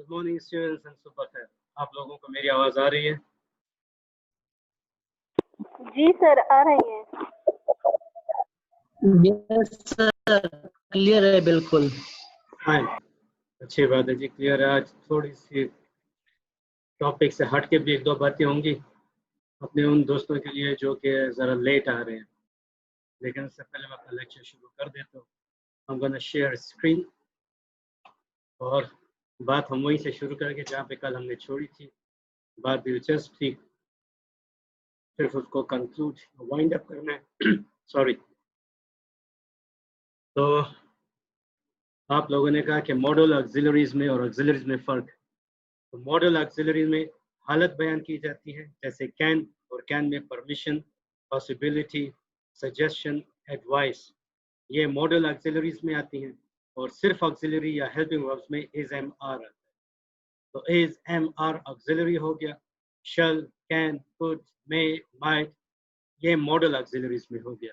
Good morning students and सुबह खैर। आप लोगों को मेरी आवाज आ रही है? जी सर, आ रही है। यस सर, क्लियर है बिल्कुल। फाइन, अच्छी बात है जी, क्लियर है। आज थोड़ी सी टॉपिक से हट के भी एक दो बातें होंगी अपने उन दोस्तों के लिए जो कि ज़रा लेट आ रहे हैं। लेकिन उससे पहले मैं अपना लेक्चर शुरू कर देता हूँ। I'm gonna share screen और बात हम वहीं से शुरू करेंगे जहाँ पे कल हमने छोड़ी थी। बात दिलचस्प थी, सिर्फ उसको कंक्लूड वाइंड अप करना है। सॉरी। तो आप लोगों ने कहा कि मॉडल ऑक्सिलरीज में और ऑक्सिलरीज में फ़र्क। तो मॉडल ऑक्सिलरीज में हालत बयान की जाती है, जैसे कैन, और कैन में परमिशन, पॉसिबिलिटी, सजेशन, एडवाइस, ये मॉडल ऑक्सिलरीज में आती हैं। और सिर्फ ऑक्सिलरी या हेल्पिंग वर्ब्स में इज एम आर आता है। तो इज एम आर ऑक्सिलरी हो गया। शल, कैन, कुड, मे, माइट, ये मॉडल ऑक्सिलरीज में हो गया।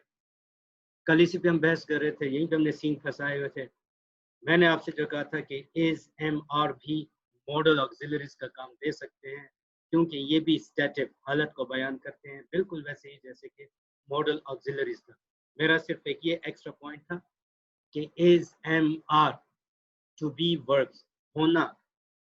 कल इसी पे हम बहस कर रहे थे, यहीं पे हमने सीन फंसाए हुए थे। मैंने आपसे जो कहा था कि इज एम आर भी मॉडल ऑक्सिलरीज का काम दे सकते हैं, क्योंकि ये भी स्टैटिक हालत को बयान करते हैं, बिल्कुल वैसे ही जैसे कि मॉडल ऑक्सिलरीज था। मेरा सिर्फ एक ये एक्स्ट्रा पॉइंट था कि is am are to be verbs, होना,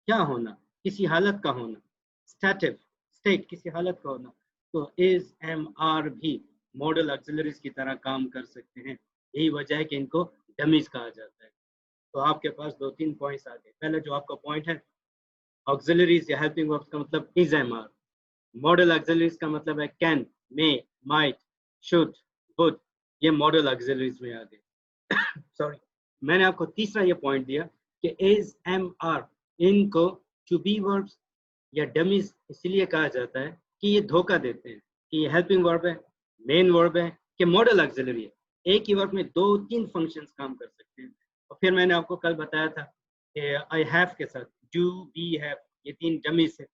क्या होना, किसी हालत का होना, स्टैटिक स्टेट, किसी हालत का होना। तो इज एम आर भी मॉडल ऑक्सिलरीज की तरह काम कर सकते हैं। यही वजह है कि इनको डमीज कहा जाता है। तो आपके पास दो तीन पॉइंट्स आ गए। पहले जो आपका पॉइंट है, ऑक्सिलरीज या हेल्पिंग वर्ब्स का मतलब is am are, modal auxiliaries का मतलब है can, may, might, should, would, ये मॉडल ऑक्सिलरीज में आ गए। सॉरी, मैंने आपको तीसरा ये पॉइंट दिया कि इज एम आर, इनको टू बी वर्ब्स या डमीज इसलिए कहा जाता है कि ये धोखा देते हैं कि ये हेल्पिंग वर्ब है, मेन वर्ब है, कि मॉडल ऑक्सिलरी है। एक ही वर्ब में दो तीन फंक्शंस काम कर सकते हैं। और फिर मैंने आपको कल बताया था कि आई हैव के साथ डू, बी, हैव, ये तीन डमीज है।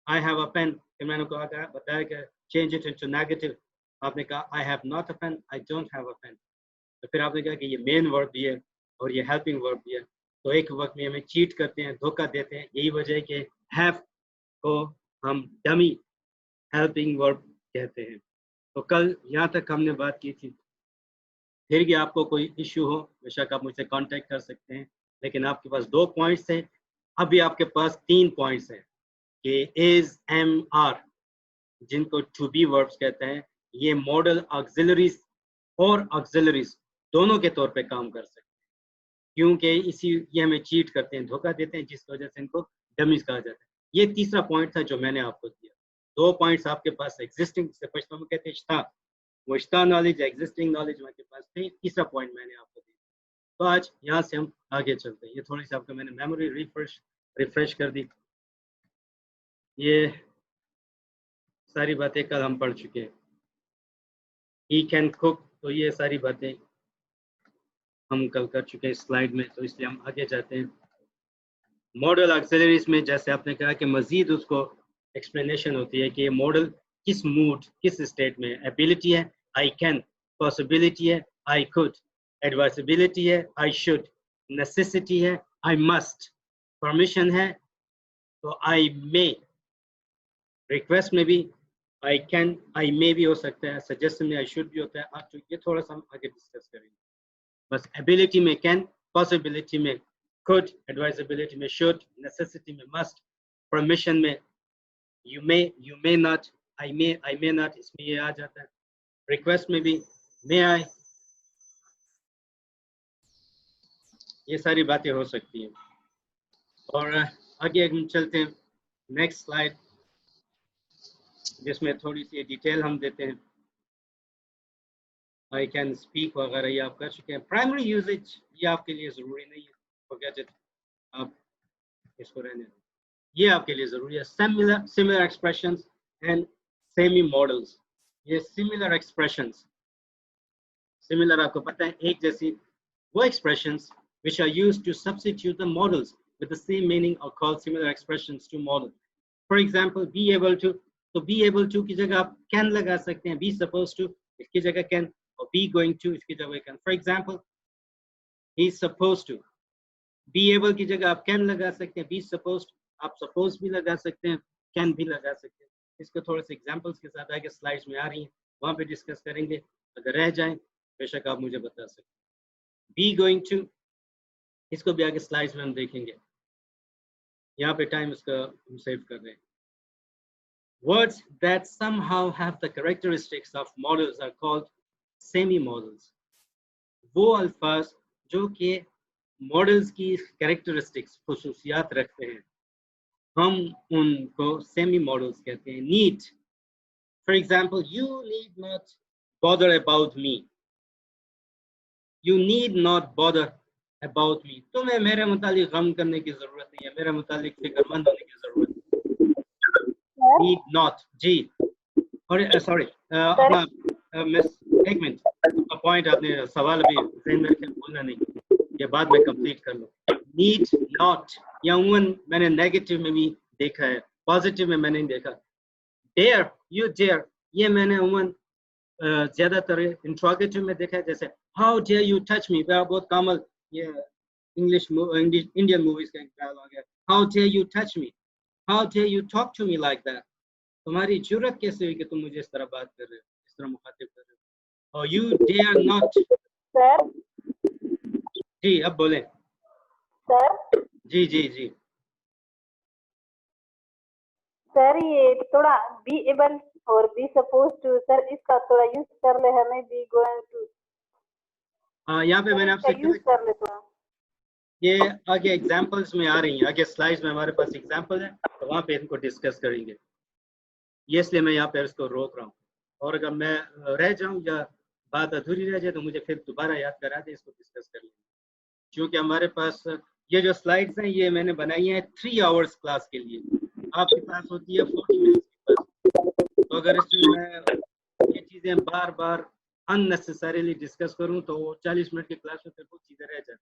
आई हैव अ पेन, फिर मैंने कहा बताया कि चेंज इट इनटू नेगेटिव। आपने कहा I have not a pen, I don't have a pen. तो फिर आपने कहा कि ये मेन वर्ब भी है और ये हेल्पिंग वर्ब भी है। तो एक वक्त में हमें चीट करते हैं, धोखा देते हैं। यही वजह है कि हैव को हम डमी हेल्पिंग वर्ब कहते हैं। तो कल यहाँ तक हमने बात की थी। फिर भी आपको कोई इश्यू हो, बेशक आप मुझसे कांटेक्ट कर सकते हैं। लेकिन आपके पास 2 पॉइंट्स हैं, अभी आपके पास 3 पॉइंट्स हैं कि इज एम आर, जिनको टू बी वर्ब्स कहते हैं, ये मॉडल ऑक्सिलरीज और ऑक्सिलरीज दोनों के तौर पे काम कर सकते हैं, क्योंकि इसी ये हमें चीट करते हैं, धोखा देते हैं, जिस वजह से इनको डमीज कहा जाता है। ये तीसरा पॉइंट था जो मैंने आपको दिया। 2 पॉइंट्स आपके पास एग्जिस्टिंग से पश्तो में कहते हैं वो इश्ता नॉलेज, एग्जिस्टिंग नॉलेज आपके पास थे। तीसरा पॉइंट मैंने आपको दिया। तो आज यहाँ से हम आगे चलते हैं। ये थोड़ी सी आपको मैंने मेमोरी रिफ्रेश कर दी। ये सारी बातें कल हम पढ़ चुके हैं। ही कैन कुक, तो ये सारी बातें हम कल कर चुके हैं स्लाइड में, तो इसलिए हम आगे जाते हैं। मॉडल ऑक्सिलरीज में जैसे आपने कहा कि मजीद उसको एक्सप्लेनेशन होती है कि ये मॉडल किस मूड, किस स्टेट में। एबिलिटी है आई कैन, पॉसिबिलिटी है आई कुड, एडवाइसेबिलिटी है आई शुड, नेसेसिटी है आई मस्ट, परमिशन है तो आई मे, रिक्वेस्ट में भी आई कैन, आई मे भी हो सकता है, सजेशन में आई शुड भी होता है। आप ये थोड़ा सा हम आगे डिस्कस करेंगे। बस एबिलिटी में कैन, पॉसिबिलिटी में could, advisability में should, necessity में must, permission में you may not, I may not, इसमें ये आ जाता है। request में भी may I, ये सारी बातें हो सकती हैं। और आगे हम चलते हैं नेक्स्ट स्लाइड, जिसमें थोड़ी सी डिटेल हम देते हैं। I can speak वगैरह ये आप कर चुके हैं। प्राइमरी यूजेज ये आपके लिए ज़रूरी नहीं है, forget it, आप इसको रहने दें। ये आपके लिए जरूरी है। Similar expressions and semi models, ये सिमिलर एक्सप्रेशंस, सिमिलर आपको पता है एक जैसी, वो expressions which are used to substitute the models with the same meaning are called similar expressions to model. For example, be able to, तो be able to की जगह आप can लगा सकते हैं, be supposed to इसकी जगह can, और be going to इसकी जगह can. For example, he is supposed to be able की जगह आप कैन लगा सकते हैं, बी सपोज्ड आप सपोज भी लगा सकते हैं, कैन भी लगा सकते हैं। इसको थोड़े से एग्जांपल्स के साथ आगे स्लाइड्स में आ रही हैं, वहाँ पे डिस्कस करेंगे। अगर रह जाएं बेशक आप मुझे बता सकते हैं। बी गोइंग टू, इसको भी आगे स्लाइड्स में हम देखेंगे। यहाँ पे टाइम इसका हम सेव कर रहे हैं। Words that somehow have the characteristics of models are called semi-models. वो अल्फाज जो कि मॉडल्स की कैरेक्टरिस्टिक्स खुसूसियात रखते हैं, हम उनको सेमी मॉडल्स कहते हैं। Need, for example, you need not bother about me, you need not bother about me, तुम्हें मेरे मुतालिक गम करने की जरूरत नहीं है, मेरे मुतालिक फिक्रमंद होने की जरूरत नहीं। नीड नॉट, जी। और सॉरी अपना मिस, एक मिनट, आपका पॉइंट आपने सवाल अभी ज़हन में रखे, भूलना नहीं, ये बाद में कंप्लीट कर लो। नीड नॉट या उमूमन मैंने नेगेटिव में भी देखा है, पॉजिटिव में मैंने नहीं देखा। डेयर, यू डेयर, ये मैंने उमूमन ज्यादातर इंट्रोगेटिव में देखा है, जैसे how dare you touch me, बहुत कॉमन ये इंग्लिश इंडियन मूवीज का एक डायलॉग है, how dare you touch me, how dare you talk to me like that, तुम्हारी जुर्रत कैसे हुई कि तुम मुझे इस तरह बात कर रहे हो, इस तरह मुखातिब कर रहे हो। और यू डेयर नॉट, सर जी अब बोलें। सर जी जी जी सर ये थोड़ा बी एबल और बी सपोज टू, सर इसका थोड़ा यूज कर ले, हमें बी गोइंग टू यहाँ पे मैंने आपसे यूज कर ले थोड़ा। ये आगे एग्जांपल्स में आ रही हैं, आगे स्लाइड्स में हमारे पास एग्जांपल है, तो वहाँ पे इनको डिस्कस करेंगे। ये इसलिए मैं यहाँ पे इसको रोक रहा हूँ, और अगर मैं रह जाऊँ या बात अधूरी रह जाए तो मुझे फिर दोबारा याद करा दे, इसको डिस्कस कर लेंगे। क्योंकि हमारे पास ये जो स्लाइड्स हैं ये मैंने बनाई हैं 3 आवर्स क्लास के लिए, आपके पास होती है 40 मिनट्स की क्लास। तो अगर इसमें मैं ये चीज़ें बार बार अननेसेसरीली डिस्कस करूँ तो 40 मिनट की क्लास में फिर कुछ चीज़ें रह जाती हैं,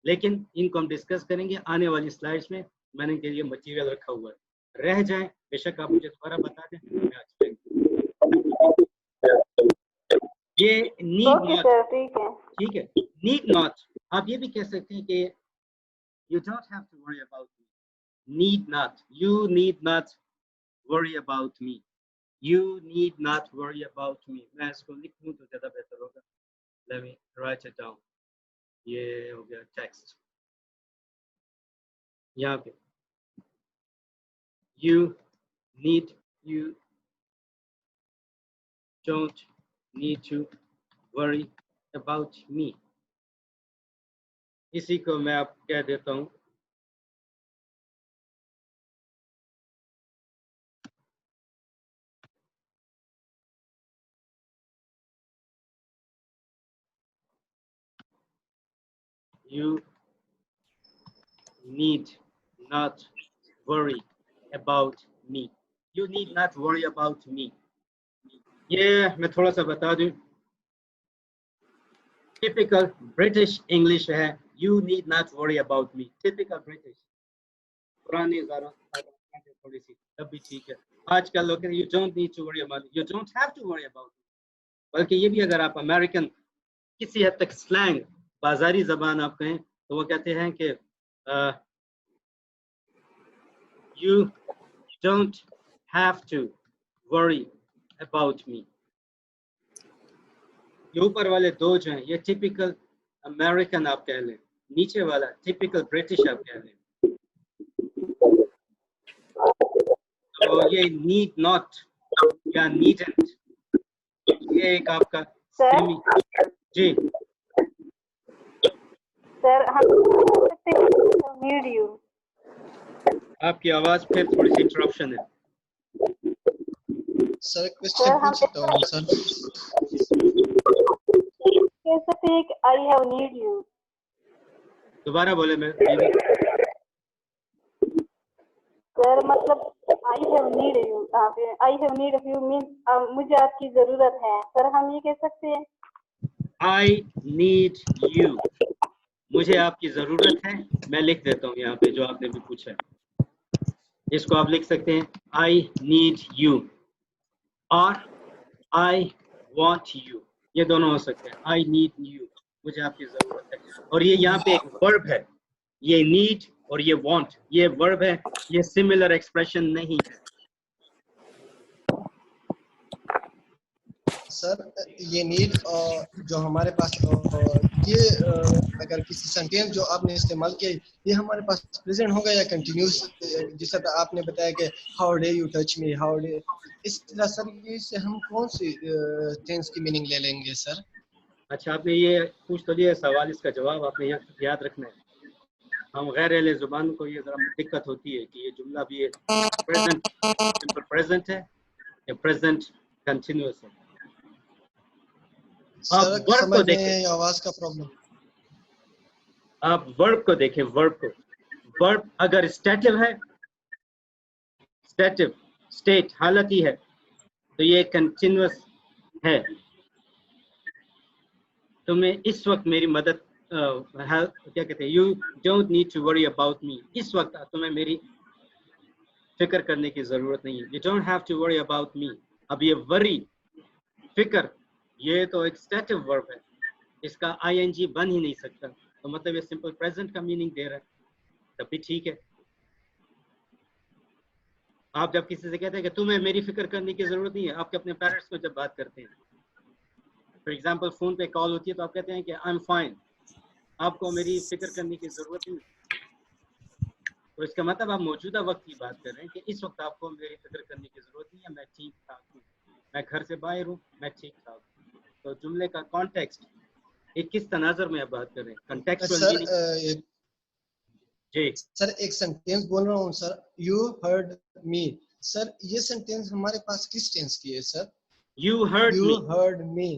लेकिन इनको हम डिस्कस करेंगे आने वाली स्लाइड्स में। मैंने इनके लिए मटेरियल रखा हुआ है, रह जाए बेशक आप मुझे दोबारा बता दें, मैं एक्सप्लेन करूँ। ये नीड नॉट, ठीक है, ठीक है, नीड नॉट आप ये भी कह सकते हैं कि you don't have to worry about me, need not, you need not worry about me, you need not worry about me. मैं इसको लिख दूं तो ज़्यादा बेहतर होगा। Let me write it down. ये हो गया टेक्स्ट, यहाँ पे you don't need to worry about me, इसी को मैं आप कह देता हूँ you need not worry about me, you need not worry about me। ये मैं थोड़ा सा बता दूं, टिपिकल ब्रिटिश इंग्लिश है you need not worry about me, typical British, पुरानी थोड़ी सी तब भी ठीक है। आजकल लोग you don't need to worry about, you don't have to worry about, बल्कि ये भी अगर आप अमेरिकन किसी हद तक स्लैंग बाजारी जबान आप कहें तो वो कहते हैं कि you don't have to worry about me। ये ऊपर वाले दो जो हैं ये टिपिकल अमेरिकन आप कह लें, नीचे वाला टिपिकल ब्रिटिश आप कह लें। तो ये नीड नॉट या नीडेंट, ये एक आपका सेमी, जी सर हम नीड यू, आपकी आवाज फिर थोड़ी सी इंटरप्शन है। सर क्वेश्चन पूछ सकता हूँ सर? कह सकते हैं कि आई हैव नीड यू। दोबारा बोले मैं, सर मतलब I have need you, I have need of you mean मुझे आपकी जरूरत है, सर हम ये कह सकते हैं आई नीड यू, मुझे आपकी जरूरत है। मैं लिख देता हूँ यहाँ पे जो आपने भी पूछा है, इसको आप लिख सकते हैं आई नीड यू और आई वॉन्ट यू, ये दोनों हो सकते हैं। आई नीड यू, मुझे आपकी जरूरत है, और ये यहाँ पे एक वर्ब है, ये need और ये want, ये verb है, ये similar expression नहीं है. सर ये नीड जो हमारे पास ये अगर किसी सेंटेंस जो आपने इस्तेमाल किया ये हमारे पास प्रेजेंट होगा या कंटिन्यूस, जिस तरह आपने बताया कि how day you touch me, how day, इस तरह सर इससे हम कौन सी टेंस की मीनिंग ले लेंगे सर? अच्छा, आपने ये पूछ तो लिया सवाल, इसका जवाब आपने याद रखना है. हम गैर अहले ज़ुबान को ये ज़रा दिक्कत होती है कि ये जुमला भी ये प्रेजेंट सिंपल प्रेजेंट है या प्रेजेंट कंटिन्यूअस है. आप सर वर्ब को समझ देखें, में आवाज का प्रॉब्लम. आप वर्ब को देखें, वर्ब को. वर्ब अगर स्टेटिव है, स्टेटिव स्टेट हालत ही है, तो ये कंटिन्यूअस है. तुम्हें इस वक्त मेरी मदद क्या कहते हैं, you don't need to worry about me, इस वक्त तुम्हें मेरी फिक्र करने की जरूरत नहीं है. You don't have to worry about me. अब ये वरी, फिक्र, ये तो एक स्टेटिव वर्ब है, इसका आईएनजी बन ही नहीं सकता, तो मतलब ये सिंपल प्रेजेंट का मीनिंग दे रहा है, तब भी ठीक है. आप जब किसी से कहते हैं कि तुम्हें मेरी फिक्र करने की जरूरत नहीं है, आपके अपने पेरेंट्स को जब बात करते हैं, फॉर एग्जांपल फोन पे कॉल होती है तो आप कहते हैं कि आई एम फाइन, आपको मेरी फिक्र करने की जरूरत नहीं. तो इसका मतलब आप मौजूदा वक्त की बात कर रहे हैं कि इस वक्त आपको मेरी फिक्र करने की जरूरत नहीं है, मैं ठीक ठाक हूँ, मैं घर से बाहर हूँ, मैं ठीक ठाक हूँ. तो जुमले का कॉन्टेक्स्ट, एक किस तनाज़ुर में आप बात कर रहे हैं, कॉन्टेक्चुअल मीनिंग. जी सर एक सेंटेंस बोल रहा हूँ sir, you heard me, sir ये सेंटेंस हमारे पास किस टेंस की है sir? You heard me.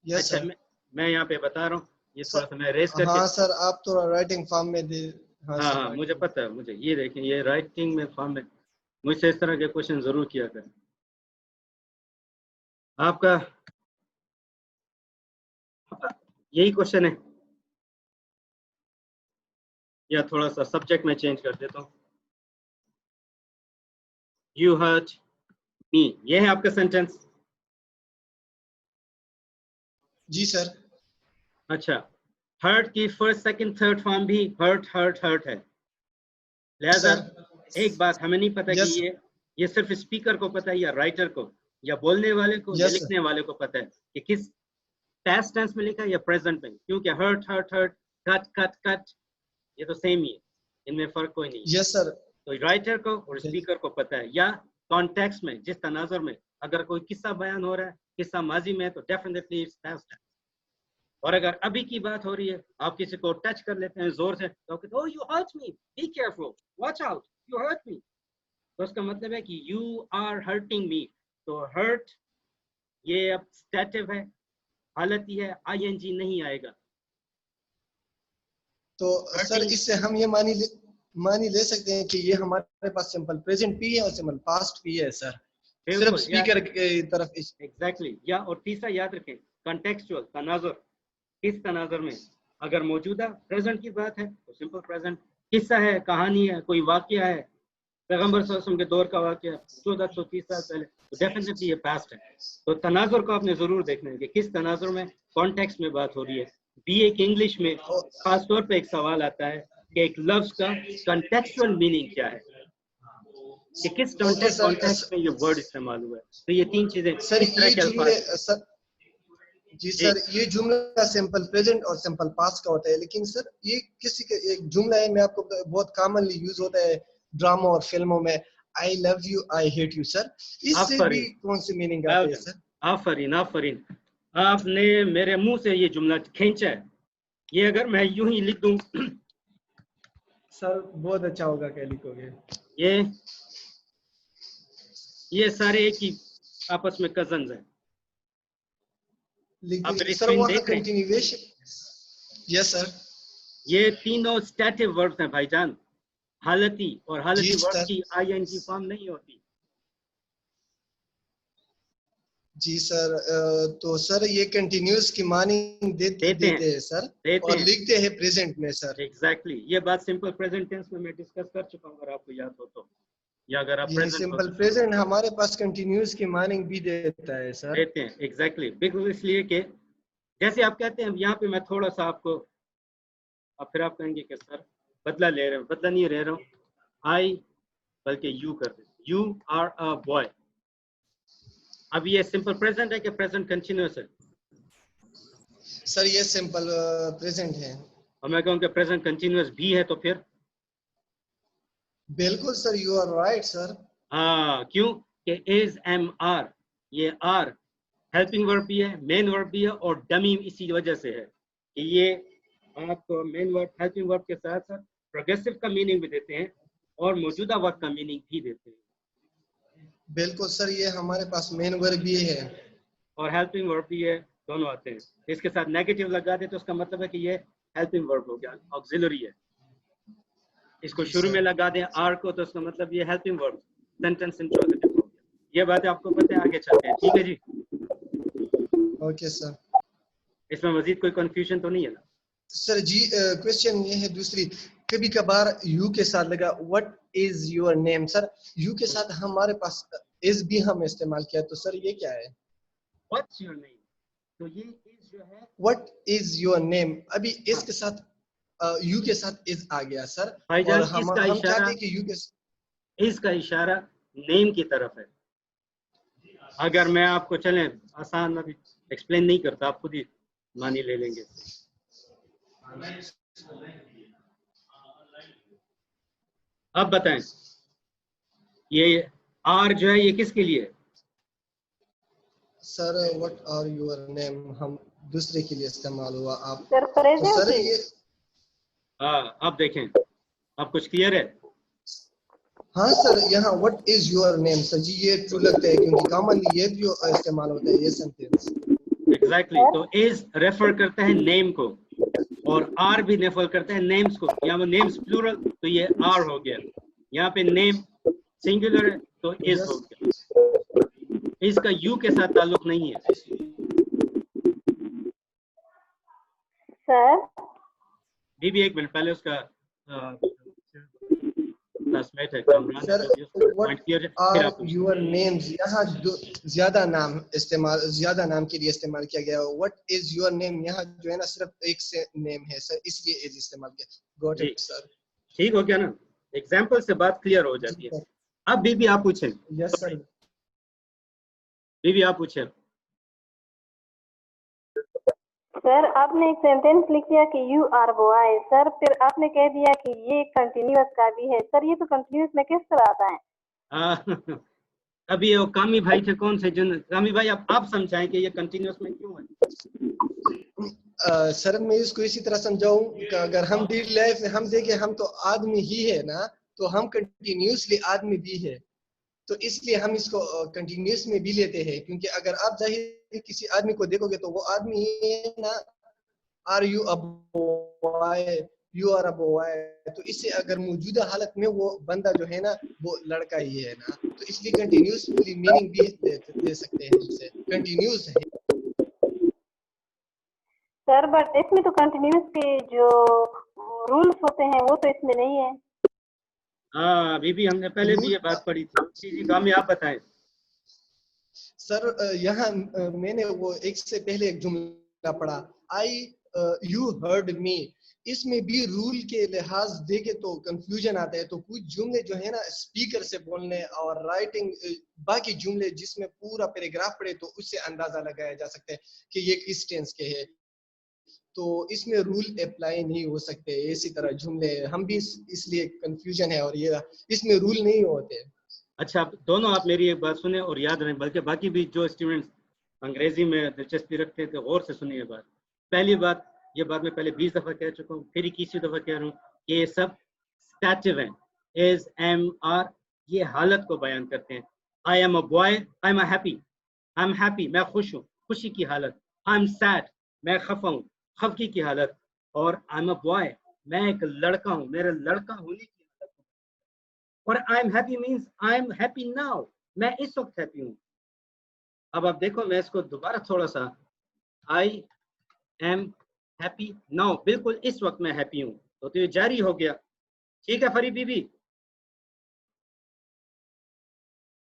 Yes अच्छा, सर. मैं यहाँ पे बता रहा हूँ, ये थोड़ा सा मैं रेस करके. हाँ सर आप तो राइटिंग फॉर्म में दे. हाँ, मुझे पता है, मुझे ये देखें, ये राइटिंग में फॉर्म में मुझसे इस तरह के क्वेश्चन जरूर किया करें. आपका यही क्वेश्चन है या थोड़ा सा सब्जेक्ट में चेंज कर देता हूँ. यू हर्ट मी, ये है आपका सेंटेंस. जी सर. अच्छा, हर्ट की फर्स्ट सेकंड थर्ड फॉर्म भी हर्ट हर्ट हर्ट है. लिहाजा एक बात हमें नहीं पता कि ये सिर्फ स्पीकर को पता है या राइटर को या बोलने वाले को या लिखने वाले को पता है कि किस पास्ट टेंस में लिखा है या प्रेजेंट में, क्योंकि hurt hurt hurt, cut cut cut, ये तो सेम ही है, इनमें फर्क कोई नहीं. Yes sir. तो राइटर को और स्पीकर को पता है, या कॉन्टेक्स्ट में, जिस तनाजुर में अगर कोई किस्सा बयान हो रहा है, किस्सा माजी में है, तो डेफिनेटली इट्स पास्ट टेंस. और अगर अभी की बात हो रही है, आप किसी को टच कर लेते हैं जोर से, तो कहते हो you hurt me, be careful, watch out, you hurt me, तो उसका मतलब है कि यू आर हर्टिंग मी. तो हर्ट ये अब स्टेटिव है, हालत ही है, आईएनजी नहीं आएगा. तो सर इससे हम ये मानी ले सकते हैं कि ये हमारे पास सिंपल प्रेजेंट भी है और सिंपल पास्ट भी है सर, सिर्फ स्पीकर की तरफ. एग्जैक्टली. या और तीसरा याद रखें, कॉन्टेक्चुअल, तनाजुर, किस तनाजुर में. अगर मौजूदा प्रेजेंट की बात है तो सिंपल प्रेजेंट, किस्सा है, कहानी है, कोई वाकया है, पैगंबर सल्लल्लाहु अलैहि वसल्लम के दौर का वाकया 1430 साल पहले, तो डेफिनेटली ये पास्ट है. तो तनाजुर को आपने जरूर देखना है कि किस तनाजुर में, कॉन्टेक्स्ट में बात हो रही है. बीए की इंग्लिश में खास तौर पे एक सवाल आता है कि एक लफ्ज का कॉन्टेक्चुअल मीनिंग क्या है, कि किस कॉन्टेक्स्ट में ये वर्ड इस्तेमाल हुआ है. तो ये तीन चीजें सर, ये जुमले जी सर, ये जुमला सिंपल प्रेजेंट और सिंपल पास्ट का होता है, लेकिन सर ये किसी का एक जुमला है, मैं आपको बहुत कॉमनली यूज होता है ड्रामा और फिल्मों में, I love you, I hate you. Sir इससे भी कौन सी मीनिंग आती है सर? आफरीन, आफरीन, आपने मेरे मुंह से ये जुमला खींचा है. ये अगर मैं यूं ही लिख दूं सर बहुत अच्छा होगा क्या लिखोगे. ये सारे एक ही आपस में कजन्स हैं. सर वो कंटिन्यूएशन. Yes sir. ये तीनों स्टैटिव वर्ब्स हैं भाईजान, हालती, और हालती वर्ब की आईएनजी फॉर्म नहीं होती. जी सर. तो सर ये कंटिन्यूअस की मानिंग देते हैं सर, और लिखते हैं प्रेजेंट में सर. एग्जैक्टली. ये बात सिंपल प्रेजेंट टेंस में मैं डिस्कस कर चुका हूं, अगर आपको याद हो तो, या अगर आप प्रेजेंट सिंपल प्रेजेंट हमारे पास कंटिन्यूअस की मानिंग भी देता है सर. देते हैं. एग्जैक्टली. बिल्कुल, इसलिए कि जैसे आप कहते हैं, यहाँ पे मैं थोड़ा सा आपको, अब फिर आप कहेंगे कि सर بدلہ لے رہے ہوں, بدلہ نہیں لے رہا ہوں, I بلکہ you کر دیں, you are a boy. اب یہ سمپل پریزنٹ ہے کہ پریزنٹ کنٹینیوس ہے؟ سر یہ سمپل پریزنٹ ہے. اور میں کہوں کہ پریزنٹ کنٹینیوس بھی ہے تو پھر بالکل سر, یو آر رائٹ سر. ہاں, کیوں کہ is am are, یہ are ہیلپنگ ورب بھی ہے, مین ورب بھی ہے, اور ڈمی اسی وجہ سے ہے کہ یہ آپ کو مین ورب ہیلپنگ ورب کے ساتھ ساتھ پروگریسو کا میننگ بھی دیتے ہیں اور موجودہ وقت کا میننگ بھی دیتے ہیں. بالکل سر, یہ ہمارے پاس مین ورب بھی ہے اور ہیلپنگ ورب بھی ہے, دونوں آتے ہیں. اس کے ساتھ نیگیٹو لگا دیں تو اس کا مطلب ہے کہ یہ ہیلپنگ ورب ہو گیا, آکسیلری ہے. اس کو شروع میں لگا دیں آر کو تو اس کا مطلب یہ ہیلپنگ ورب, سینٹینس انٹروگیٹو ہو گیا. یہ باتیں آپ کو پتہ ہے, آگے چلتے ہیں. ٹھیک ہے جی, اوکے سر. اس میں مزید کوئی کنفیوژن تو نہیں ہے نا؟ سر جی کوشچن یہ ہے دوسری, کبھی کبھار یو کے ساتھ لگا what is your name. Sir you کے ساتھ ہمارے پاس از بھی ہم استعمال کیا, تو سر یہ کیا ہے؟ What's your name؟ تو یہ is جو ہے وٹ از یور نیم, ابھی اس کے ساتھ یو کے ساتھ از آ گیا سر, بھائی اور جان ہم اس کا چاہتے اشارہ, ہیں کہ یو کے اس کا اشارہ نیم کی طرف ہے. اگر میں آپ کو چلیں آسان ابھی ایکسپلین نہیں کرتا, آپ خود ہی مانی لے لیں گے. اب بتائیں یہ آر جو ہے یہ کس کے لیے؟ سر وٹ آر یور نیم ہم دوسرے کے لیے استعمال ہوا. آپ سر تو پریزنٹ سر ہے. یہ ہاں اب دیکھیں, اب کچھ کلیئر ہے؟ ہاں سر, یہاں وٹ از یور نیم سر جی یہ ٹرو لگتا ہے کیونکہ کامنلی یہ بھی استعمال ہوتا ہے یہ سینٹینس. ایگزیکٹلی, تو از ریفر کرتا ہے نیم کو اور آر بھی ریفر کرتا ہے نیمز کو. یہاں وہ نیمز پلورل تو یہ آر ہو گیا, یہاں پہ نیم سنگولر ہے تو از ہو گیا. اس کا یو کے ساتھ تعلق نہیں ہے. سر بی بھی ایک منٹ پہلے اس کا کلاسمیٹ ہے کامران ہے, سر جو بھی اس کو وٹ پوائنٹ کیا جائے آر پھر آپ پوچھیں. یور نیمز, یہاں زیادہ نام کے لیے استعمال کیا گیا. وٹ از یور نیم یہاں جو ہے نا صرف ایک سے نیم ہے سر, اس لیے از استعمال کیا. گوٹ جی اٹ سر. ٹھیک ہو گیا نا, ایگزامپل سے بات کلیئر ہو جاتی ہے. اب بی بھی آپ پوچھیں. یس سر. بی بھی آپ پوچھیں. سر آپ نے ایک سینٹینس لکھ دیا کہ یو آر بوائے, سر پھر آپ نے کہہ دیا کہ یہ کنٹینیوس کا بھی ہے. سر یہ تو کنٹینیوس میں کس طرح آتا ہے؟ ابھی وہ کامی بھائی تھے کون سے, جن کامی بھائی آپ سمجھائیں کہ یہ کنٹینیوس میں کیوں ہے. سر میں اس کو اسی طرح سمجھاؤں کہ اگر ہم ڈیلی لائف میں ہم دیکھیں ہم تو آدمی ہی ہے نا, تو ہم کنٹینیوسلی آدمی بھی ہے, تو اس لیے ہم اس کو کنٹینیوس میں بھی لیتے ہیں. کیونکہ اگر آپ ظاہر کسی آدمی کو دیکھو گے تو وہ آدمی ہی ہے نا. Are you a boy, you are a boy, تو اس سے اگر موجودہ حالت میں وہ بندہ جو ہے نا وہ لڑکا ہی ہے نا, تو اس لیے کنٹینیوسلی میننگ بھی دے سکتے ہیں ہم سے. کنٹینیوس ہے سر بٹ اس میں تو کنٹینیوس کے جو رولز ہوتے ہیں وہ تو اس میں نہیں ہے. ہاں ابھی بھی ہم نے پہلے بھی یہ بات پڑھی تھی. جی جی کامی آپ بتائیں. سر یہاں میں نے وہ ایک سے پہلے ایک جملہ پڑھا, آئی یو ہرڈ می. اس میں بھی رول کے لحاظ دیکھے تو کنفیوژن آتا ہے. تو کچھ جملے جو ہے نا اسپیکر سے بولنے اور رائٹنگ, باقی جملے جس میں پورا پیراگراف پڑھے تو اس سے اندازہ لگایا جا سکتا ہے کہ یہ کس ٹینس کے ہے. تو اس میں رول اپلائی نہیں ہو سکتے. اسی طرح جملے ہم بھی اس لیے کنفیوژن ہے, اور یہ اس میں رول نہیں ہوتے. اچھا دونوں آپ میری ایک بات سنیں اور یاد رہیں, بلکہ باقی بھی جو اسٹوڈنٹس انگریزی میں دلچسپی رکھتے تھے غور سے سنیے بات. پہلی بات, یہ بات میں پہلے 20 دفعہ کہہ چکا ہوں, پھر 21 دفعہ کہہ رہا ہوں کہ یہ سب اسٹیٹو ہیں. از ایم آر یہ حالت کو بیان کرتے ہیں. I am a boy, I am a happy, I am happy میں خوش ہوں, خوشی کی حالت. آئی ایم سیڈ میں خفا ہوں, خفگی کی حالت. اور آئی ایم اے بوائے میں ایک لڑکا ہوں, میرے لڑکا ہونے کی حالت. اور I am happy means I am happy now, میں اس وقت ہیپی ہوں. اب آپ دیکھو میں اس کو دوبارہ تھوڑا سا, آئی ایم ہیپی ناؤ بالکل اس وقت میں ہیپی ہوں, تو یہ جاری ہو گیا. ٹھیک ہے فری بی بی,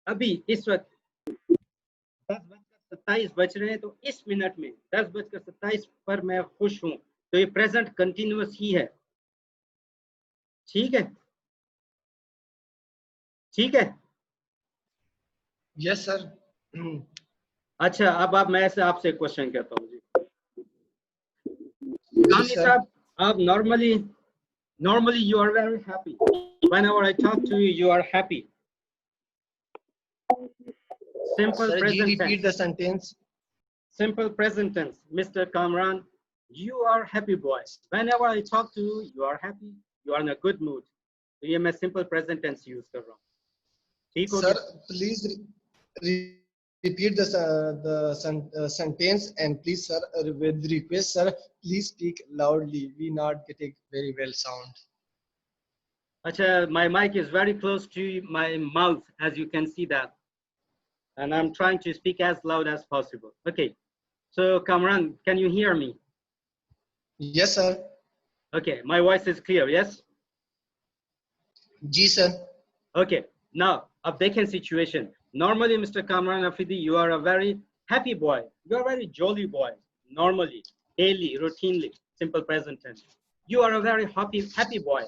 ابھی اس وقت 10:27 بج رہے ہیں, تو اس منٹ میں 10:27 پر میں خوش ہوں, تو یہ پریزنٹ کنٹینیوس ہی ہے. ठीक है, ठीक है। Yes sir. अच्छा, अब मैं ऐसे आपसे क्वेश्चन करता हूँ जी। जी कामनी सर। साहब, आप normally you are very happy. Whenever I talk to you, you are happy. Simple Sir, present repeat tense. the sentence. Simple present tense. Mr. Kamran, you are happy boy. Whenever I talk to you, you are happy. You are in a good mood. तो ये मैं simple present tense use कर रहा हूँ. ठीक हो Sir, गया? please repeat the sentence, and please, sir, with request, sir, please speak loudly. We not getting very well sound. Acha, my mic is very close to my mouth, as you can see that. And I'm trying to speak as loud as possible. Okay. So, Kamran, can you hear me? Yes, sir. Okay, my voice is clear, yes? Ji, sir. Okay, now, a vacant situation. Normally, Mr. Kamran Afridi, you are a very happy boy. You are a very jolly boy. Normally, daily, routinely, simple present tense. You are a very happy boy.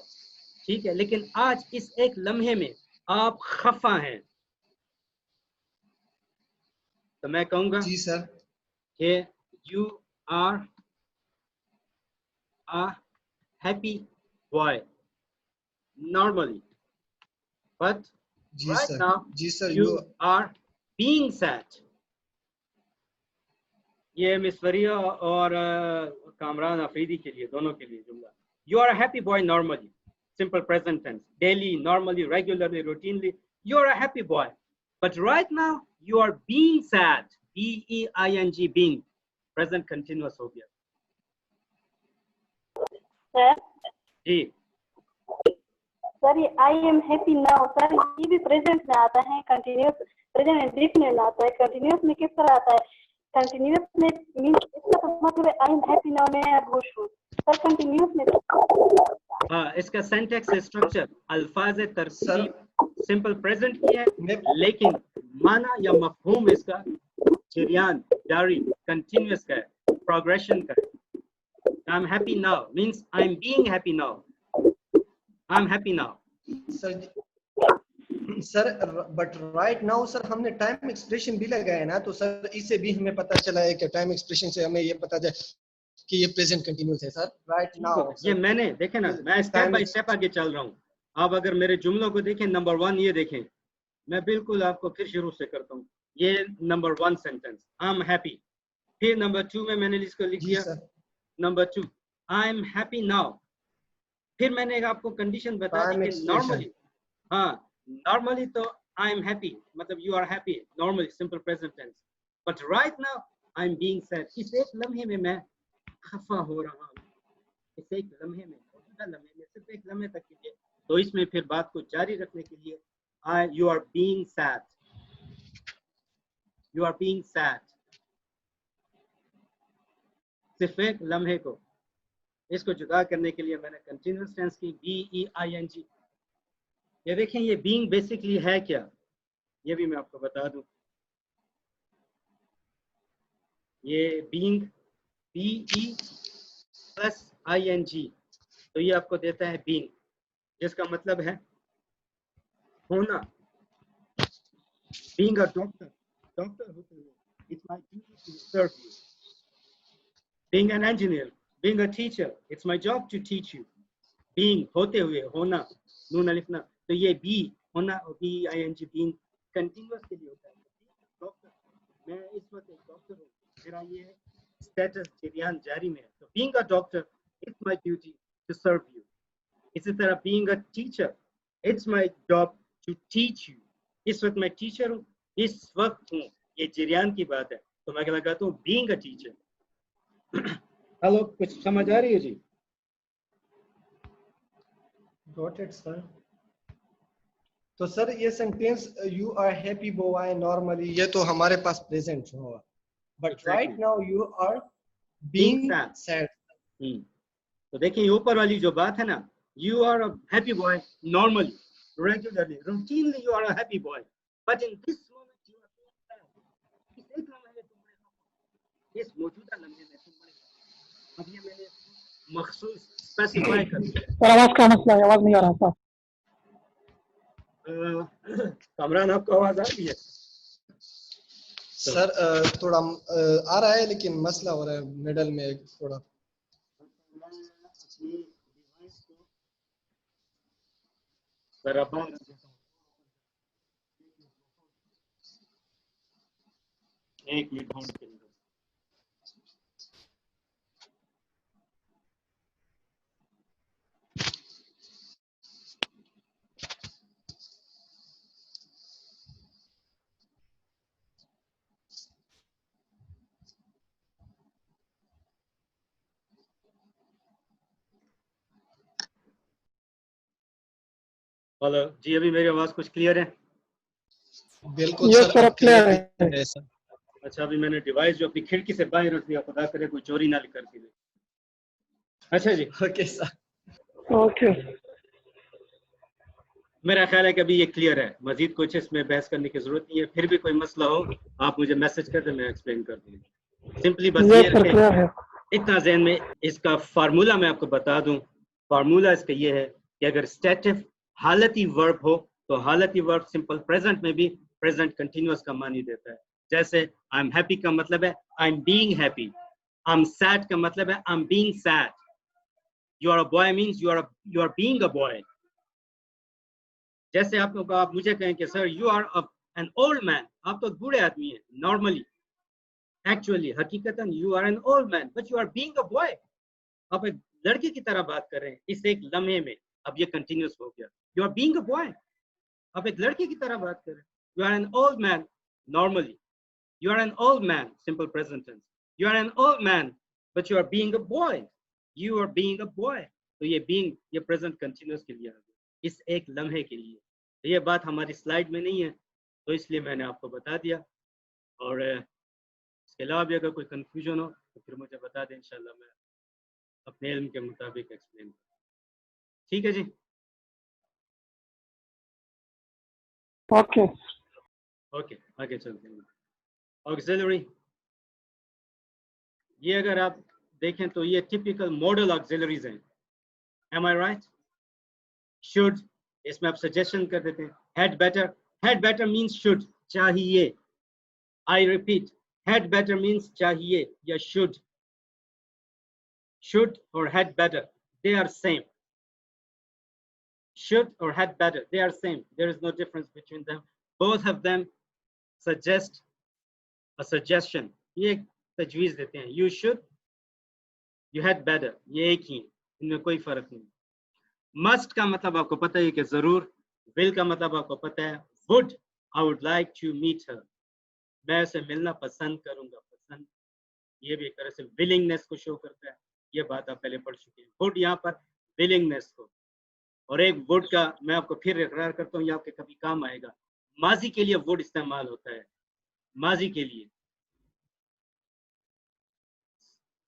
ठीक है, लेकिन आज इस एक लम्हे में आप खफा हैं, तो मैं कहूँगा जी सर कि you are a happy boy normally, but जी right सर now जी sir you are being sad. ये मिस वरिया और कामरान अफरीदी के लिए, दोनों के लिए जुमला. You are a happy boy normally, simple present tense, daily, normally, regularly, routinely. You are a happy boy, but right now you are being sad. B-E-I-N-G, being, present continuous हो गया. सर जी sir ये आई am happy now, sir ये भी present में आता है, continuous present indefinite में आता है. कंटिन्यूस में किस तरह आता है? कंटिन्यूस में मींस इसका तो मतलब है आई एम हैप्पी नाउ, मैं खुश हूँ. सर कंटिन्यूस में हाँ, इसका सिंटैक्स स्ट्रक्चर अल्फाज तरतीब सिंपल प्रेजेंट की है, लेकिन माना या मफहूम इसका जरियान, जारी, कंटिन्यूस का है, प्रोग्रेशन का है. I am happy now means I am being happy now. I am happy now. Sir but right now sir हमने टाइम एक्सप्रेशन भी लगाया ना, तो सर इससे भी हमें पता चला है कि टाइम एक्सप्रेशन से हमें ये पता चला कि ये प्रेजेंट कंटिन्यूस है सर. राइट नाउ ये मैंने देखे ना, मैं स्टेप बाय स्टेप आगे चल रहा हूँ. आप अगर मेरे जुमलों को देखें, नंबर 1 ये देखें, मैं बिल्कुल आपको फिर शुरू से करता हूँ. ये number 1 sentence, I am happy. फिर नंबर 2 में मैंने इसको लिख दिया, number 2 I am happy now. फिर मैंने आपको कंडीशन बता दी कि नॉर्मली, हाँ नॉर्मली तो आई एम हैप्पी मतलब you are happy, normally simple present tense, but right now I am being sad. इस एक लम्हे में मैं खफा हो रहा हूँ, इस एक लम्हे में, मौजूदा लम्हे में, सिर्फ एक लम्हे तक के लिए. तो इसमें फिर बात को जारी रखने के लिए you are being sad, you are being sad, सिर्फ एक लम्हे को, इसको जुदा करने के लिए मैंने कंटिन्यूअस टेंस की B-E-I-N-G. ये देखें, ये बीइंग बेसिकली है क्या, ये भी मैं आपको बता दूं. ये बीइंग B-E+I-N-G, तो ये आपको देता है बीइंग, जिसका मतलब है होना. बीइंग अ डॉक्टर, डॉक्टर होते हुए, it's my duty to serve you. Being an engineer, being a teacher, it's my job to teach you. Being होते हुए, होना, नून अलिफ ना, तो ये बी होना और B-I-N-G बीइंग कंटीन्यूअस के लिए होता है. डॉक्टर, मैं इस वक्त एक डॉक्टर हूँ, मेरा ये स्टेटस जरियान जारी में है, तो being a doctor it's my duty to serve you. इसी तरह being a teacher it's my job to teach you. इस वक्त मैं टीचर हूँ, इस वक्त हूँ, ये जरियान की बात है, तो मैं लगाता हूँ बीइंग अ टीचर. हेलो, कुछ समझ आ रही है जी? Got it sir. तो सर ये sentence you are happy boy normally, ये तो हमारे पास प्रेजेंट होगा, but right now you are being sad. तो देखिए ऊपर वाली जो बात है ना, you are a happy boy normally, regularly, routinely you are a happy boy, but in this moment you are being sad. इस एक लम्हे में तुम बड़े, इस मौजूदा लम्हे में तुम बड़े. अब ये मैंने मखसूस स्पेसिफाई करते हैं। सर आवाज का मसला है, आवाज नहीं आ रहा था। कामरान आपको आवाज आ रही है? सर थोड़ा आ रहा है लेकिन मसला हो रहा है मिडल में थोड़ा। सर अब एक मिनट होल्ड करिए। हेलो जी, अभी मेरी आवाज कुछ क्लियर है? बिल्कुल यस सर सर अब क्लियर क्लियर है। है सर। अच्छा, अभी मैंने डिवाइस जो अपनी खिड़की से बाहर रख दिया, खुदा करे कोई चोरी ना कर दी। अच्छा जी, ओके सर। ओके मेरा ख्याल है कि अभी ये क्लियर है, मजीद कुछ इसमें बहस करने की जरूरत नहीं है। फिर भी कोई मसला हो आप मुझे मैसेज कर दें, मैं एक्सप्लेन कर दूंगा। सिंपली बस ये यस सर रखें, क्लियर है। इतना ज़हन में, इसका फार्मूला मैं आपको बता दूं। फार्मूला इसका ये है कि अगर स्टैटिक हालती वर्ब हो तो हालती वर्ब सिंपल प्रेजेंट में भी प्रेजेंट कंटिन्यूअस का मानी देता है। जैसे आई एम हैप्पी का मतलब है I am being happy, I am sad का मतलब है I am being sad, you are a boy means you are being a boy. जैसे आप मुझे कहें कि sir you are an old man, आप तो बूढ़े आदमी हैं नॉर्मली, एक्चुअली हकीकतन you are an old man but you are being a boy. आप एक लड़के की तरह बात कर रहे हैं इस एक लम्हे में, अब ये कंटिन्यूअस हो गया, you are being a boy, आप एक लड़के की तरह बात कर रहे हैं। You are an old man normally, you are an old man simple present tense, you are an old man but you are being a boy, you are being a boy. तो ये बीइंग ये present continuous के लिए आ गया, इस एक लम्हे के लिए। तो ये बात हमारी स्लाइड में नहीं है तो इसलिए मैंने आपको बता दिया, और इसके अलावा भी अगर कोई कंफ्यूजन हो तो फिर मुझे बता दें, इंशाल्लाह मैं अपने इल्म के मुताबिक एक्सप्लेन करूँ। ठीक है जी, ओके ओके आगे चलते हैं। ऑक्सिलरी, ये अगर आप देखें तो ये टिपिकल मॉडल ऑक्सिलरीज हैं। Am I right? शुड, इसमें आप सजेशन कर देते हैं। हैड बेटर मीन्स शुड, चाहिए। I repeat, had better means चाहिए या should. Should or had better, they are same. Should or had better, they are same. There is no difference between them. Both of them suggest a suggestion. ये एक तजवीज़ देते हैं। You should, you had better, ये एक ही, इनमें कोई फर्क नहीं। Must का मतलब आपको पता है कि जरूर। Will का मतलब आपको पता है। Would, I would like to meet her, मैं उसे मिलना पसंद करूंगा। पसंद ये भी एक तरह से willingness को शो करता है, ये बात आप पहले पढ़ चुके हैं। Would यहाँ पर willingness को, और एक वुड का मैं आपको फिर इकरार करता हूँ, ये आपके कभी काम आएगा। माजी के लिए वुड इस्तेमाल होता है, माजी के लिए।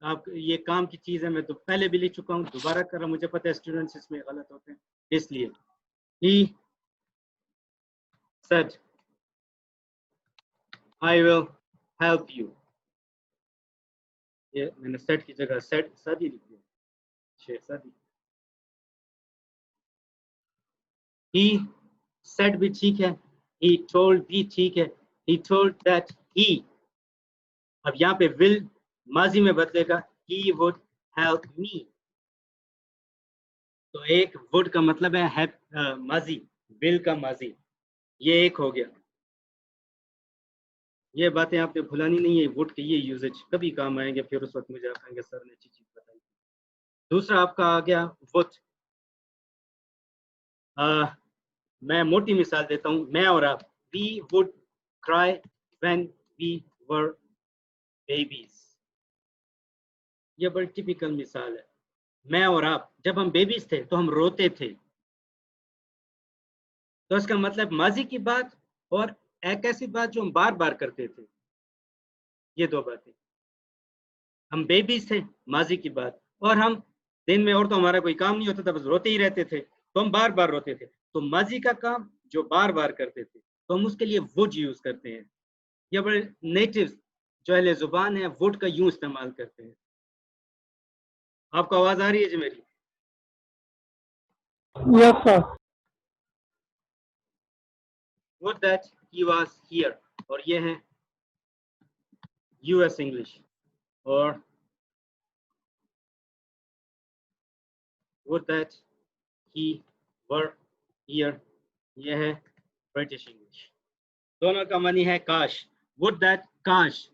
आप ये काम की चीज़ है, मैं तो पहले भी लिख चुका हूँ, दोबारा कर रहा हूँ, मुझे पता है स्टूडेंट्स इसमें गलत होते हैं, इसलिए। He said, I will help you. ये मैंने सेड की जगह said ही लिख दिया, said। He said भी ठीक है, he told भी ठीक है, he told that he, अब यहाँ पे will माजी में बदलेगा, he would help me। तो एक would का मतलब है माजी, will का माजी, ये एक हो गया। ये बातें आपने भुलानी नहीं है, would के ये यूजेज कभी काम आएंगे, फिर उस वक्त मुझे आप कहेंगे सर ने अच्छी चीज बताई। दूसरा आपका आ गया would। मैं मोटी मिसाल देता हूँ, मैं और आप, we would cry when we were babies। ये बड़ी टिपिकल मिसाल है। मैं और आप जब हम बेबीज थे तो हम रोते थे, तो इसका मतलब माजी की बात और एक ऐसी बात जो हम बार बार करते थे, ये दो बातें। हम बेबीज थे, माजी की बात, और हम दिन में और तो हमारा कोई काम नहीं होता था, बस रोते ही रहते थे, तो हम बार बार रोते थे। तो माजी का काम जो बार बार करते थे तो हम उसके लिए वुड यूज करते हैं। ये बड़े नेटिव जो अहले जुबान है वुड का यूं इस्तेमाल करते हैं। आपको आवाज आ रही है जी मेरी? Yes, sir. would that he was here, اور یہ ہے US English, اور would that he were here, یہ ہے British English. دونوں کا معنی ہے کاش. would that کاش,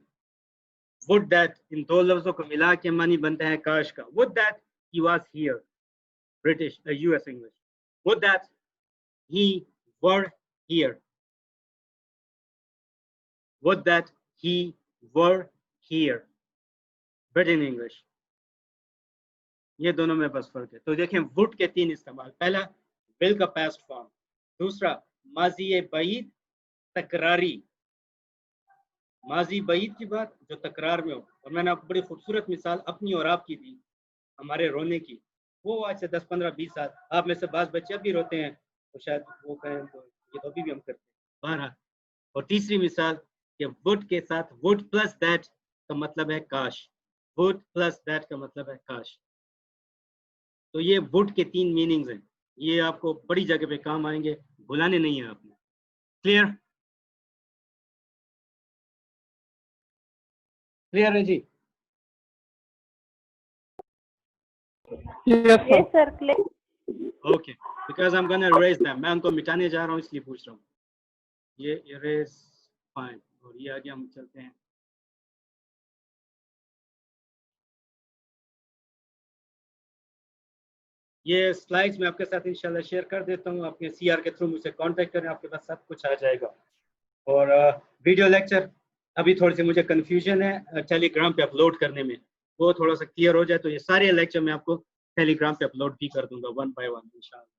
would that ان دو لفظوں کو ملا کے معنی بنتا ہے کاش کا. would that he was here, British US English. would that he were here, would that he were here, British English. یہ دونوں میں بس فرق ہے. تو دیکھیں would کے تین استعمال. پہلا will کا past form, دوسرا ماضی بعید تکراری, ماضی بعید کی بات جو تکرار میں ہو. اور میں نے آپ کو بڑی خوبصورت مثال اپنی اور آپ کی دی, ہمارے رونے کی. وہ آج سے 10 15 20 سال آپ میں سے بعض بچے اب بھی روتے ہیں, تو شاید وہ کہیں تو یہ تو ابھی بھی ہم کرتے ہیں بہرحال. اور تیسری مثال کہ would کے ساتھ would plus that کا مطلب ہے کاش, would plus that کا مطلب ہے کاش. تو یہ would کے تین میننگز ہیں, یہ آپ کو بڑی جگہ پہ کام آئیں گے, بھلانے نہیں ہیں آپ نے. کلیئر کلیئر ہے جی؟ Yes, sir. Yes, sir. Clear. Okay, because I'm gonna erase them. میں ان کو مٹانے جا رہا ہوں اس لیے پوچھ رہا ہوں. یہ erase fine, اور یہ آگے ہم چلتے ہیں. یہ سلائڈز میں آپ کے ساتھ انشاءاللہ شیئر کر دیتا ہوں. آپ کے CR کے تھرو مجھ سے کانٹیکٹ کریں, آپ کے پاس سب کچھ آ جائے گا. اور ویڈیو لیکچر ابھی تھوڑی سی مجھے کنفیوژن ہے ٹیلی گرام پہ اپلوڈ کرنے میں, وہ تھوڑا سا کلیئر ہو جائے تو یہ سارے لیکچر میں آپ کو ٹیلی گرام پہ اپلوڈ بھی کر دوں گا 1 by 1 انشاءاللہ.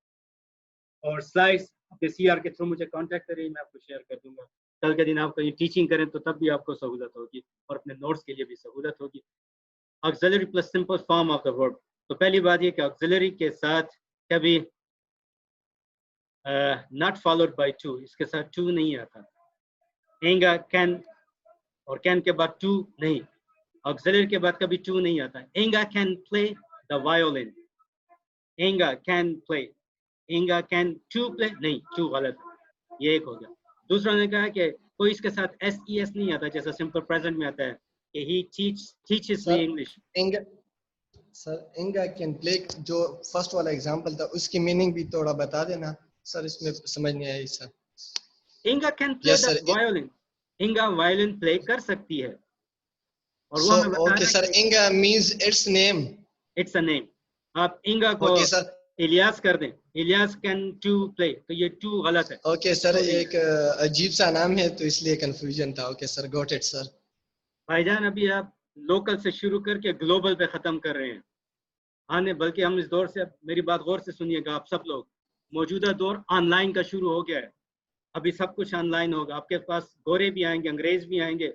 اور سلائڈز اپنے CR کے تھرو مجھے کانٹیکٹ کریں, میں آپ کو شیئر کر دوں گا. کل کے دن آپ کہیں ٹیچنگ کریں تو تب بھی آپ کو سہولت ہوگی, اور اپنے نوٹس کے لیے بھی سہولت ہوگی. Auxiliary plus simple form of the verb. تو پہلی بات یہ کہ آکسیلری کے ساتھ کبھی not followed by to, اس کے ساتھ to نہیں آتا. اینگا کین, اور کین کے بعد to نہیں. آکسیلری کے بعد کبھی to نہیں آتا. Inga can play the violin, Inga can play, Inga can to play نہیں, to غلط ہے. یہ ایک ہو گیا. دوسرا نے کہا کہ کوئی اس کے ساتھ SES نہیں آتا جیسا سمپل پریزنٹ میں آتا ہے کہ he teaches me English. Sir Inga can play جو فرسٹ والا ایگزامپل تھا اس کی میننگ بھی تھوڑا بتا دینا سر, اس میں سمجھ نہیں آئی sir. Inga can play Yes, the sir. Violin, Inga violin play کر سکتی ہے. اور وہ So, ہمیں بتا okay, sir. Inga means its name. It's a name. آپ انگا کو Okay, sir. الیاس کر دیں, الیاس کین ٹو پلے, تو یہ ٹو غلط ہے. Okay, sir. ایک عجیب سا نام ہے تو اس لیے کنفیوژن تھا. Okay, sir. Got it, sir. بھائی جان ابھی آپ لوکل سے شروع کر کے گلوبل پہ ختم کر رہے ہیں. ہاں نہیں, بلکہ ہم اس دور سے, میری بات غور سے سنیے گا آپ سب لوگ, موجودہ دور آن لائن کا شروع ہو گیا ہے. ابھی سب کچھ آن لائن ہوگا. آپ کے پاس گورے بھی آئیں گے, انگریز بھی آئیں گے,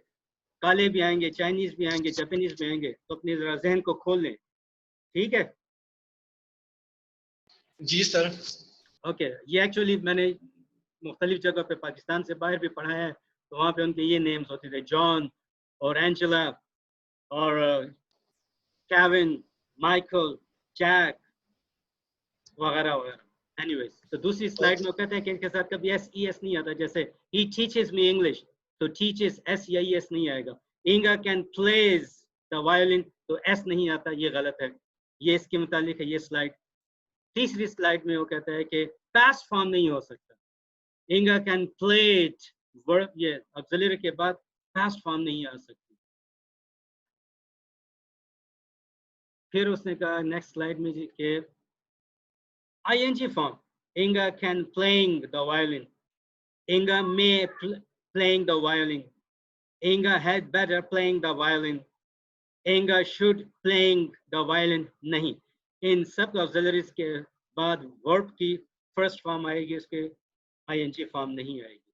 کالے بھی آئیں گے, چائنیز بھی آئیں گے, جاپانیز بھی آئیں گے. تو اپنے ذرا ذہن کو کھول لیں, ٹھیک ہے؟ جی سر. اوکے, یہ ایکچولی میں نے مختلف جگہ پہ پاکستان سے باہر بھی پڑھا ہے, تو وہاں پہ ان کے یہ نیمز ہوتے تھے, جان اور اینجلا اور کیون, مائیکل, جیک وغیرہ وغیرہ. اینی ویز, تو دوسری سلائڈ میں وہ کہتے ہیں کہ ان کے ساتھ کبھی SES نہیں آتا. جیسے he teaches me English, تو teaches S یا ES نہیں آئے گا. Inga can plays the violin, تو S نہیں آتا, یہ غلط ہے. یہ اس کے متعلق ہے یہ سلائڈ. تیسری سلائڈ میں وہ کہتا ہے کہ past form نہیں ہو سکتا. Inga can play it, verb, یہ auxiliary کے بعد past form نہیں آ سکتی. پھر اس نے کہا نیکسٹ سلائڈ میں جی کہ ING form. Inga can playing the violin, Inga may playing the violin, Inga had better playing the violin, Inga should playing the violin. نہیں, ان سب auxiliaries کے بعد verb کی فرسٹ فارم آئے گی, اس کے ING فارم نہیں آئے گی.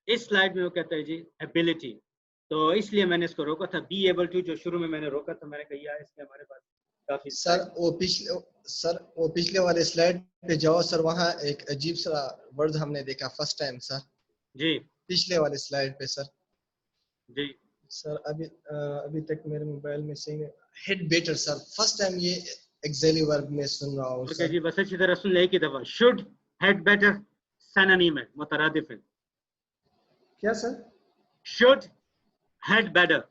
اس سلائڈ میں وہ کہتا ہے جی ability, تو اس لیے میں نے اس کو روکا تھا be able to, جو شروع میں نے روکا تھا, میں نے کہا یہ اس لیے ہمارے پاس کافی. سر وہ پچھلے والے سلائڈ پہ جاؤ سر, وہاں ایک عجیب سا ورڈ ہم نے دیکھا فرسٹ ٹائم سر. جی پچھلے والے سلائڈ پہ سر. جی سر ابھی تک میرے موبائل میں صحیح had better sir, first time یہ एक्सिलरी वर्ब में सुन रहा हूँ ओके सर। जी, बस अच्छी तरह सुन ले एक ही दफा। शुड हैड बेटर सिनोनिम है, मुतरादिफ है। क्या सर? Should had better